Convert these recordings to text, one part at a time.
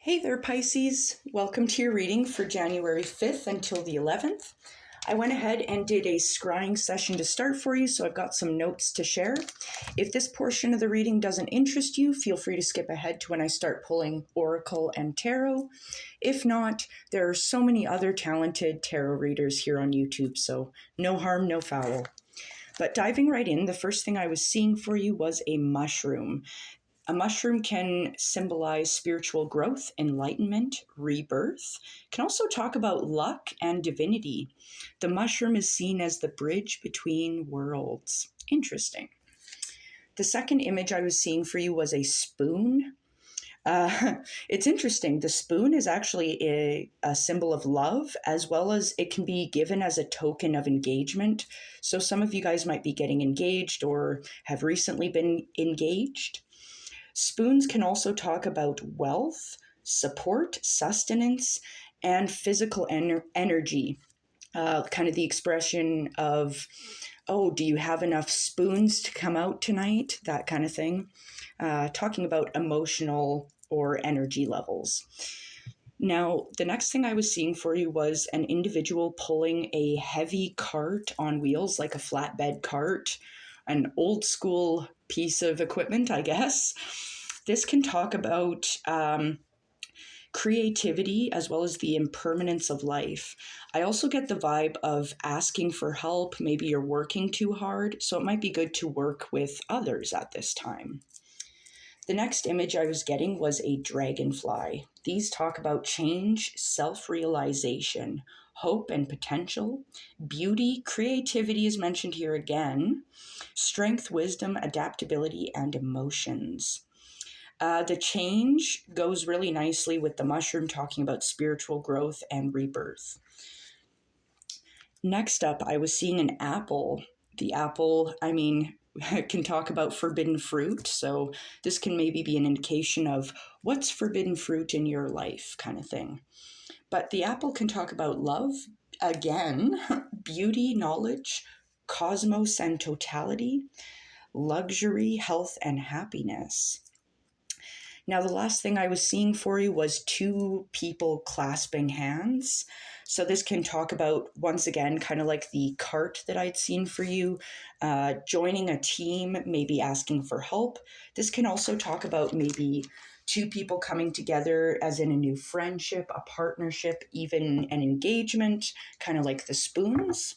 Hey there, Pisces. Welcome to your reading for January 5th until the 11th. I went ahead and did a scrying session to start for you, so I've got some notes to share. If this portion of the reading doesn't interest you, feel free to skip ahead to when I start pulling Oracle and Tarot. If not, there are so many other talented tarot readers here on YouTube, so no harm, no foul. But diving right in, the first thing I was seeing for you was a mushroom. A mushroom can symbolize spiritual growth, enlightenment, rebirth. It can also talk about luck and divinity. The mushroom is seen as the bridge between worlds. Interesting. The second image I was seeing for you was a spoon. It's interesting. The spoon is actually a symbol of love, as well as it can be given as a token of engagement. So some of you guys might be getting engaged or have recently been engaged. Spoons can also talk about wealth, support, sustenance, and physical energy. Kind of the expression of, oh, do you have enough spoons to come out tonight? That kind of thing. Talking about emotional or energy levels. Now, the next thing I was seeing for you was an individual pulling a heavy cart on wheels, like a flatbed cart, an old school piece of equipment, I guess. This can talk about creativity as well as the impermanence of life. I also get the vibe of asking for help. Maybe you're working too hard, so it might be good to work with others at this time. The next image I was getting was a dragonfly. These talk about change, self-realization, hope and potential, beauty, creativity is mentioned here again, strength, wisdom, adaptability, and emotions. The change goes really nicely with the mushroom talking about spiritual growth and rebirth. Next up, I was seeing an apple. The apple, can talk about forbidden fruit. So this can maybe be an indication of what's forbidden fruit in your life kind of thing. But the apple can talk about love, again, beauty, knowledge, cosmos and totality, luxury, health, and happiness. Now, the last thing I was seeing for you was two people clasping hands. So this can talk about, once again, kind of like the cart that I'd seen for you, joining a team, maybe asking for help. This can also talk about maybe two people coming together as in a new friendship, a partnership, even an engagement, kind of like the spoons.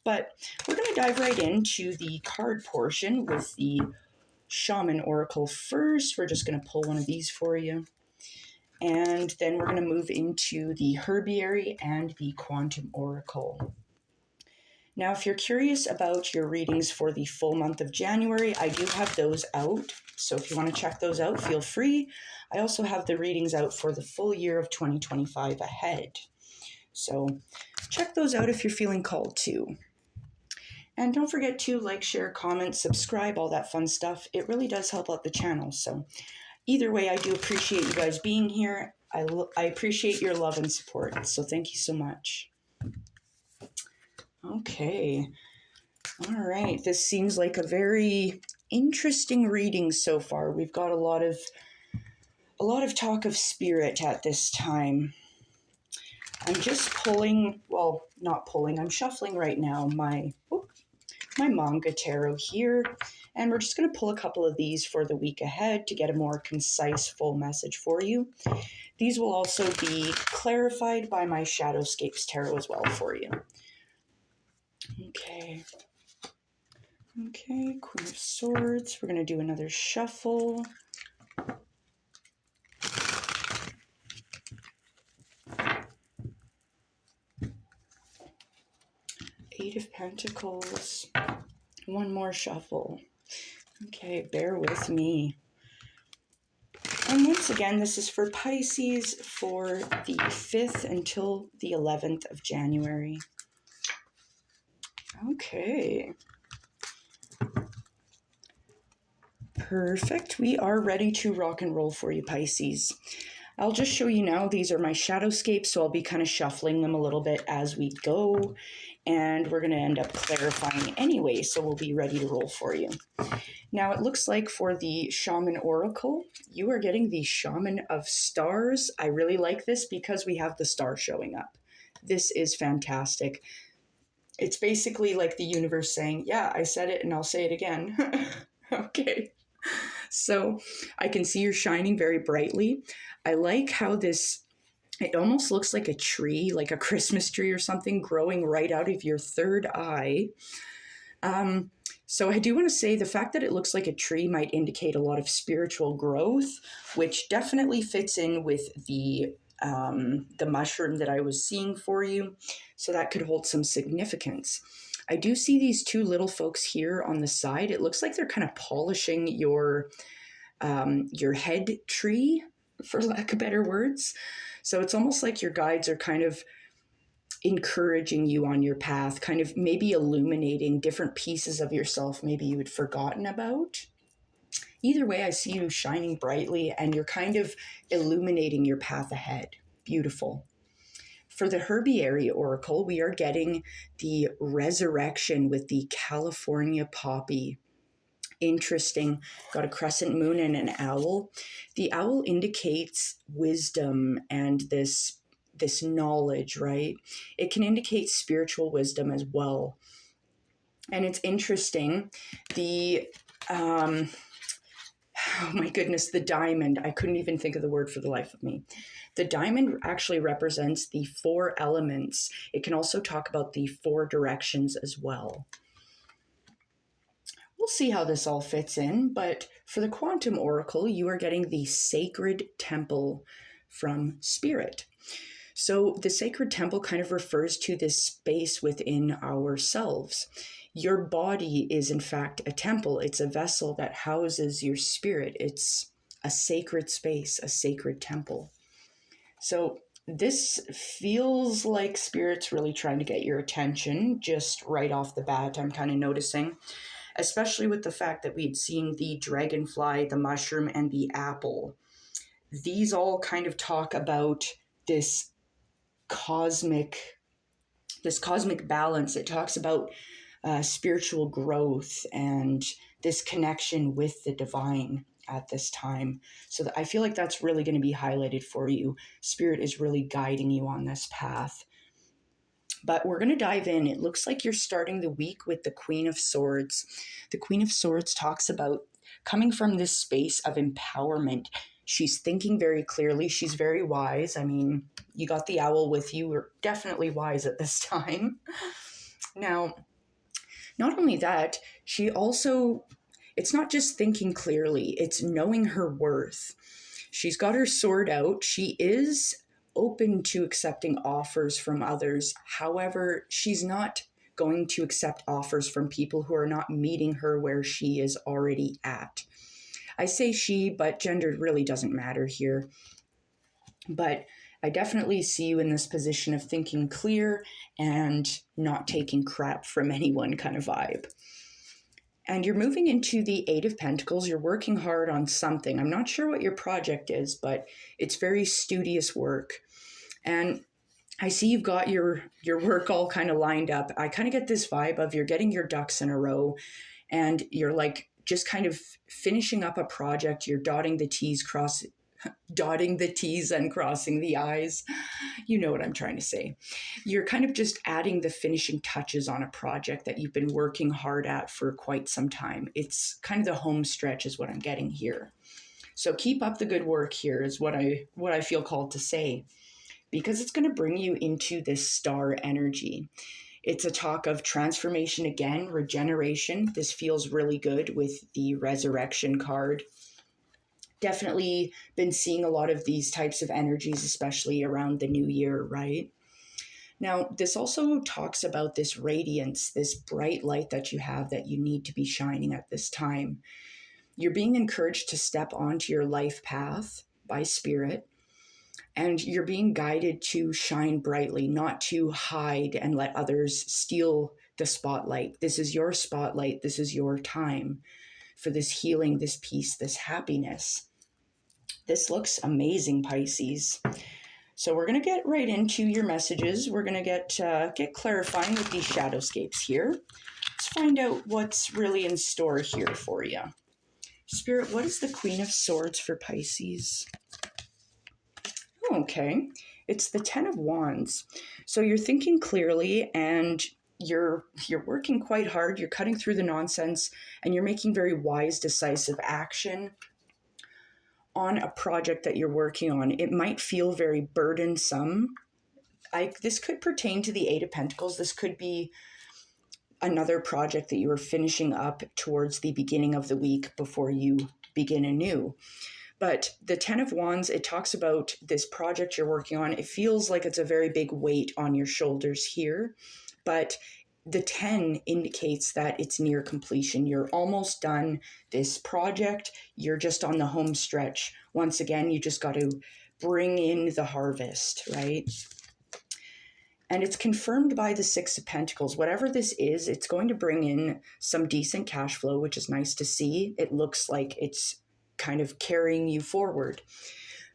But we're going to dive right into the card portion with the Shaman Oracle first. We're just going to pull one of these for you. And then we're going to move into the Herbiary and the Quantum Oracle. Now, if you're curious about your readings for the full month of January, I do have those out. So if you want to check those out, feel free. I also have the readings out for the full year of 2025 ahead. So check those out if you're feeling called to. And don't forget to like, share, comment, subscribe, all that fun stuff. It really does help out the channel. So either way, I do appreciate you guys being here. I appreciate your love and support. So thank you so much. Okay. All right. This seems like a very interesting reading so far. We've got a lot of talk of spirit at this time. I'm just pulling, well, not pulling, I'm shuffling right now my Manga Tarot here, and we're just going to pull a couple of these for the week ahead to get a more concise full message for you. These will also be clarified by my Shadowscapes Tarot as well for you. Okay, Queen of Swords. We're going to do another shuffle. Eight of Pentacles. One more shuffle. Okay, bear with me. And once again, this is for Pisces for the 5th until the 11th of January. Okay. Perfect. We are ready to rock and roll for you, Pisces. I'll just show you now, these are my Shadowscapes, so I'll be kind of shuffling them a little bit as we go, and we're going to end up clarifying anyway, so we'll be ready to roll for you. Now it looks like for the Shaman Oracle, you are getting the Shaman of Stars. I really like this because we have the star showing up. This is fantastic. It's basically like the universe saying, yeah, I said it and I'll say it again. Okay. So I can see you're shining very brightly. I like how this, it almost looks like a tree, like a Christmas tree or something growing right out of your third eye. So I do want to say the fact that it looks like a tree might indicate a lot of spiritual growth, which definitely fits in with the mushroom that I was seeing for you. So that could hold some significance. I do see these two little folks here on the side. It looks like they're kind of polishing your head tree, for lack of better words. So it's almost like your guides are kind of encouraging you on your path, kind of maybe illuminating different pieces of yourself maybe you had forgotten about. Either way, I see you shining brightly and you're kind of illuminating your path ahead. Beautiful. For the Herbiary Oracle, we are getting the Resurrection with the California Poppy. Interesting. Got a crescent moon and an owl. The owl indicates wisdom and this knowledge, right? It can indicate spiritual wisdom as well. And it's interesting. Oh my goodness, the diamond. I couldn't even think of the word for the life of me. The diamond actually represents the 4 elements. It can also talk about the 4 directions as well. We'll see how this all fits in, but for the Quantum Oracle, you are getting the Sacred Temple from Spirit. So the Sacred Temple kind of refers to this space within ourselves. Your body is in fact a temple. It's a vessel that houses your spirit. It's a sacred space, a sacred temple. So this feels like Spirit's really trying to get your attention just right off the bat, I'm kind of noticing, especially with the fact that we'd seen the dragonfly, the mushroom, and the apple. These all kind of talk about this cosmic balance. It talks about spiritual growth and this connection with the divine at this time. So I feel like that's really going to be highlighted for you. Spirit is really guiding you on this path. But we're going to dive in. It looks like you're starting the week with the Queen of Swords. The Queen of Swords talks about coming from this space of empowerment. She's thinking very clearly. She's very wise. I mean, you got the owl with you. We're definitely wise at this time. Now, not only that, she also, it's not just thinking clearly, it's knowing her worth. She's got her sword out. She is open to accepting offers from others. However, she's not going to accept offers from people who are not meeting her where she is already at. I say she, but gender really doesn't matter here. But I definitely see you in this position of thinking clear and not taking crap from anyone kind of vibe. And you're moving into the 8 of Pentacles. You're working hard on something. I'm not sure what your project is, but it's very studious work. And I see you've got your work all kind of lined up. I kind of get this vibe of you're getting your ducks in a row and you're like just kind of finishing up a project. You're dotting the T's and crossing the I's. You know what I'm trying to say. You're kind of just adding the finishing touches on a project that you've been working hard at for quite some time. It's kind of the home stretch is what I'm getting here. So keep up the good work here is what I feel called to say, because it's going to bring you into this star energy. It's a talk of transformation again, regeneration. This feels really good with the Resurrection card. Definitely been seeing a lot of these types of energies, especially around the new year, right? Now, this also talks about this radiance, this bright light that you have that you need to be shining at this time. You're being encouraged to step onto your life path by Spirit, and you're being guided to shine brightly, not to hide and let others steal the spotlight. This is your spotlight. This is your time for this healing, this peace, this happiness. This looks amazing, Pisces. So we're going to get right into your messages. We're going to get clarifying with these shadowscapes here. Let's find out what's really in store here for you. Spirit, what is the Queen of Swords for Pisces? Okay, it's the Ten of Wands. So you're thinking clearly and you're working quite hard. You're cutting through the nonsense and you're making very wise, decisive action on a project that you're working on. It might feel very burdensome. This could pertain to the Eight of Pentacles. This could be another project that you are finishing up towards the beginning of the week before you begin anew. But the Ten of Wands, it talks about this project you're working on. It feels like it's a very big weight on your shoulders here, but the 10 indicates that it's near completion. You're almost done this project. You're just on the home stretch. Once again, you just got to bring in the harvest, right? And it's confirmed by the Six of Pentacles. Whatever this is, it's going to bring in some decent cash flow, which is nice to see. It looks like it's kind of carrying you forward.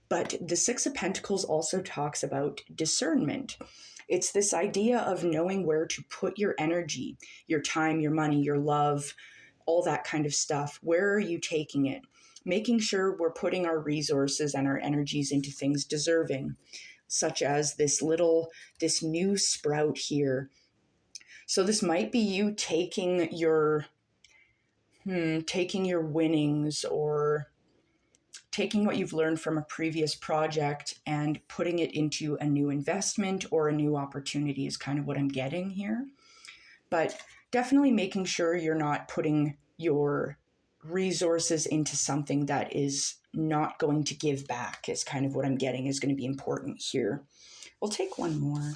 But the Six of Pentacles also talks about discernment. It's this idea of knowing where to put your energy, your time, your money, your love, all that kind of stuff. Where are you taking it? Making sure we're putting our resources and our energies into things deserving, such as this new sprout here. So this might be you taking your winnings, or taking what you've learned from a previous project and putting it into a new investment or a new opportunity is kind of what I'm getting here. But definitely making sure you're not putting your resources into something that is not going to give back is kind of what I'm getting is going to be important here. We'll take one more.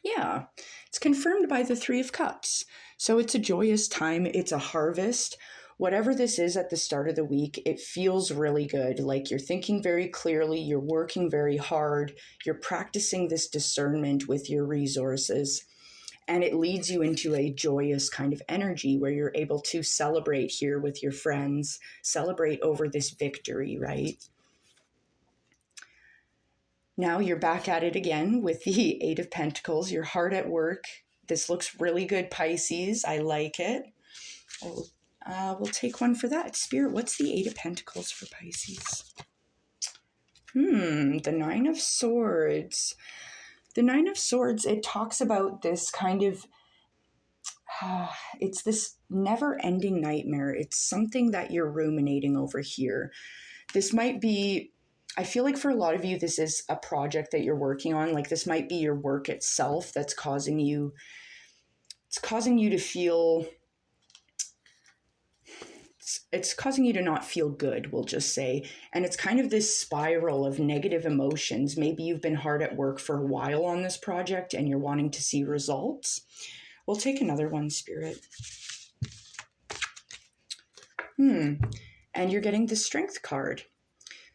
Yeah, it's confirmed by the Three of Cups. So it's a joyous time. It's a harvest. Whatever this is at the start of the week, it feels really good. Like you're thinking very clearly, you're working very hard, you're practicing this discernment with your resources, and it leads you into a joyous kind of energy where you're able to celebrate here with your friends, celebrate over this victory, right? Now you're back at it again with the Eight of Pentacles. You're hard at work. This looks really good, Pisces. I like it. We'll take one for that. Spirit, what's the Eight of Pentacles for Pisces? The Nine of Swords. The Nine of Swords, it talks about this kind of, it's this never-ending nightmare. It's something that you're ruminating over here. This might be, I feel like for a lot of you, this is a project that you're working on. Like this might be your work itself that's causing you to feel, it's causing you to not feel good, we'll just say. And it's kind of this spiral of negative emotions. Maybe you've been hard at work for a while on this project and you're wanting to see results. We'll take another one, Spirit. And you're getting the Strength card.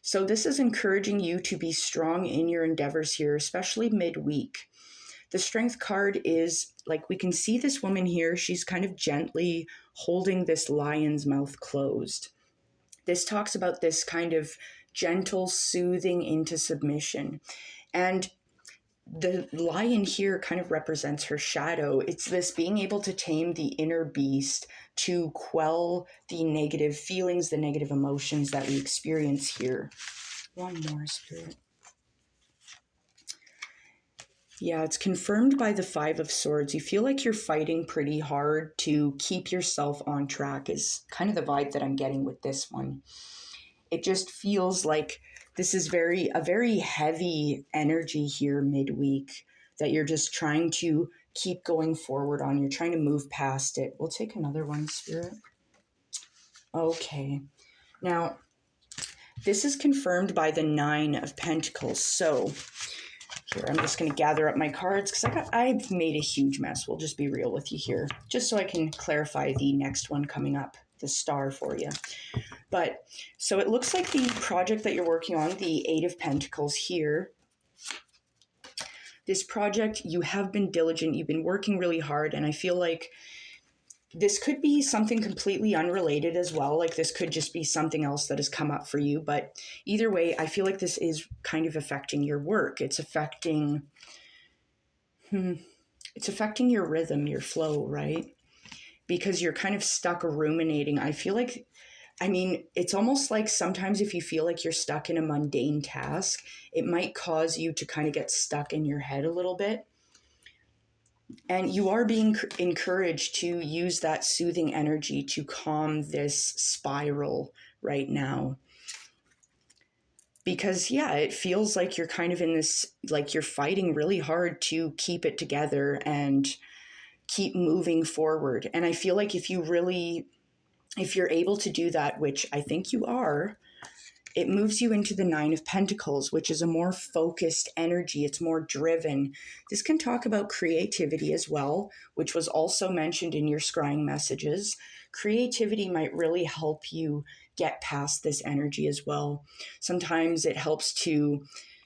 So this is encouraging you to be strong in your endeavors here, especially midweek. The Strength card is, like, we can see this woman here. She's kind of gently holding this lion's mouth closed. This talks about this kind of gentle soothing into submission. And the lion here kind of represents her shadow. It's this being able to tame the inner beast, to quell the negative feelings, the negative emotions that we experience here. One more, Spirit. Yeah, it's confirmed by the Five of Swords. You feel like you're fighting pretty hard to keep yourself on track is kind of the vibe that I'm getting with this one. It just feels like this is a very heavy energy here midweek that you're just trying to keep going forward on. You're trying to move past it. We'll take another one, Spirit. Okay. Now, this is confirmed by the Nine of Pentacles. So here, I'm just going to gather up my cards because I've made a huge mess. We'll just be real with you here, just so I can clarify the next one coming up, the Star, for you. But so it looks like the project that you're working on, the Eight of Pentacles here, this project, you have been diligent, you've been working really hard, and I feel like This could be something completely unrelated as well. Like this could just be something else that has come up for you. But either way, I feel like this is kind of affecting your work. It's affecting your rhythm, your flow, right? Because you're kind of stuck ruminating. I feel like, it's almost like sometimes if you feel like you're stuck in a mundane task, it might cause you to kind of get stuck in your head a little bit. And you are being encouraged to use that soothing energy to calm this spiral right now. Because, yeah, it feels like you're kind of in this, like you're fighting really hard to keep it together and keep moving forward. And I feel like if you're able to do that, which I think you are, it moves you into the Nine of Pentacles, which is a more focused energy. It's more driven. This can talk about creativity as well, which was also mentioned in your scrying messages. Creativity might really help you get past this energy as well. Sometimes it helps to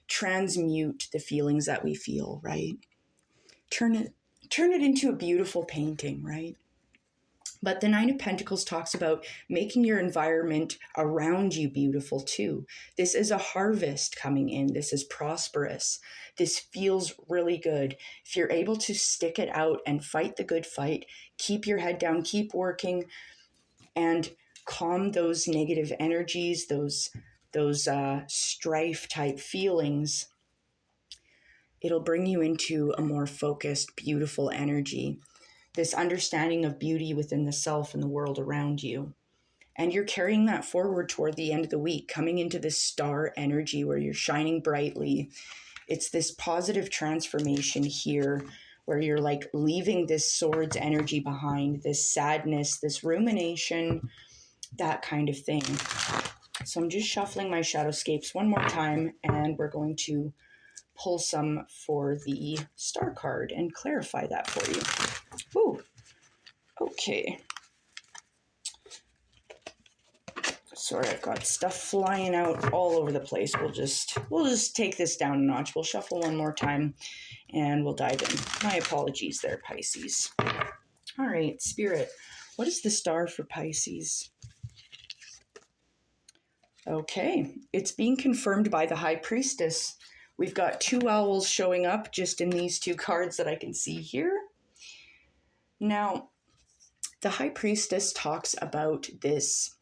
transmute the feelings that we feel, right? Turn it into a beautiful painting, right? But the Nine of Pentacles talks about making your environment around you beautiful too. This is a harvest coming in. This is prosperous. This feels really good. If you're able to stick it out and fight the good fight, keep your head down, keep working, and calm those negative energies, those strife type feelings, it'll bring you into a more focused, beautiful energy. This understanding of beauty within the self and the world around you. And you're carrying that forward toward the end of the week, coming into this star energy where you're shining brightly. It's this positive transformation here where you're like leaving this swords energy behind, this sadness, this rumination, that kind of thing. So I'm just shuffling my Shadowscapes one more time, and we're going to pull some for the star card and clarify that for you. Ooh, okay. Sorry, I've got stuff flying out all over the place. We'll just take this down a notch. We'll shuffle one more time and we'll dive in. My apologies there, Pisces. All right, Spirit, what is the star for Pisces? Okay, it's being confirmed by the High Priestess. We've got two owls showing up just in these two cards that I can see here. Now, the High Priestess talks about this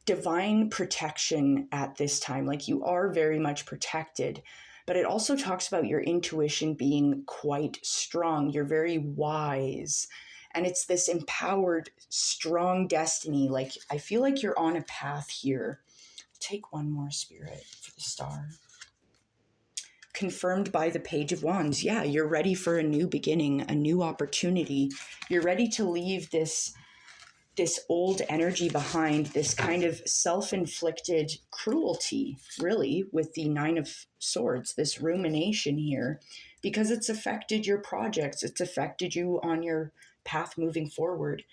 divine protection at this time. Like you are very much protected, but it also talks about your intuition being quite strong. You're very wise. And it's this empowered, strong destiny. Like I feel like you're on a path here. Take one more, Spirit, for the star. Confirmed by the Page of Wands. Yeah, you're ready for a new beginning, a new opportunity. You're ready to leave this old energy behind, this kind of self-inflicted cruelty, really, with the Nine of Swords, this rumination here, because it's affected your projects. It's affected you on your path moving forward.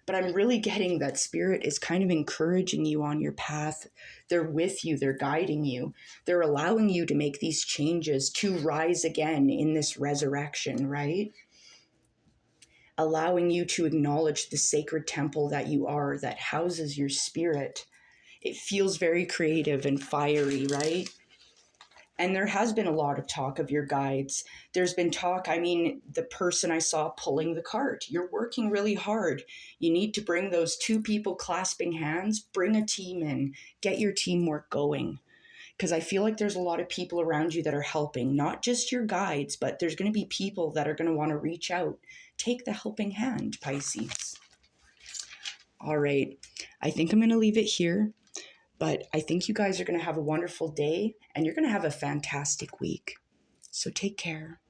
But I'm really getting that Spirit is kind of encouraging you on your path. They're with you. They're guiding you. They're allowing you to make these changes to rise again in this resurrection, right? Allowing you to acknowledge the sacred temple that you are, that houses your spirit. It feels very creative and fiery, right? And there has been a lot of talk of your guides. There's been talk, the person I saw pulling the cart, you're working really hard. You need to bring those two people clasping hands, bring a team in, get your teamwork going. Because I feel like there's a lot of people around you that are helping, not just your guides, but there's going to be people that are going to want to reach out. Take the helping hand, Pisces. All right. I think I'm going to leave it here, but I think you guys are going to have a wonderful day and you're going to have a fantastic week. So take care.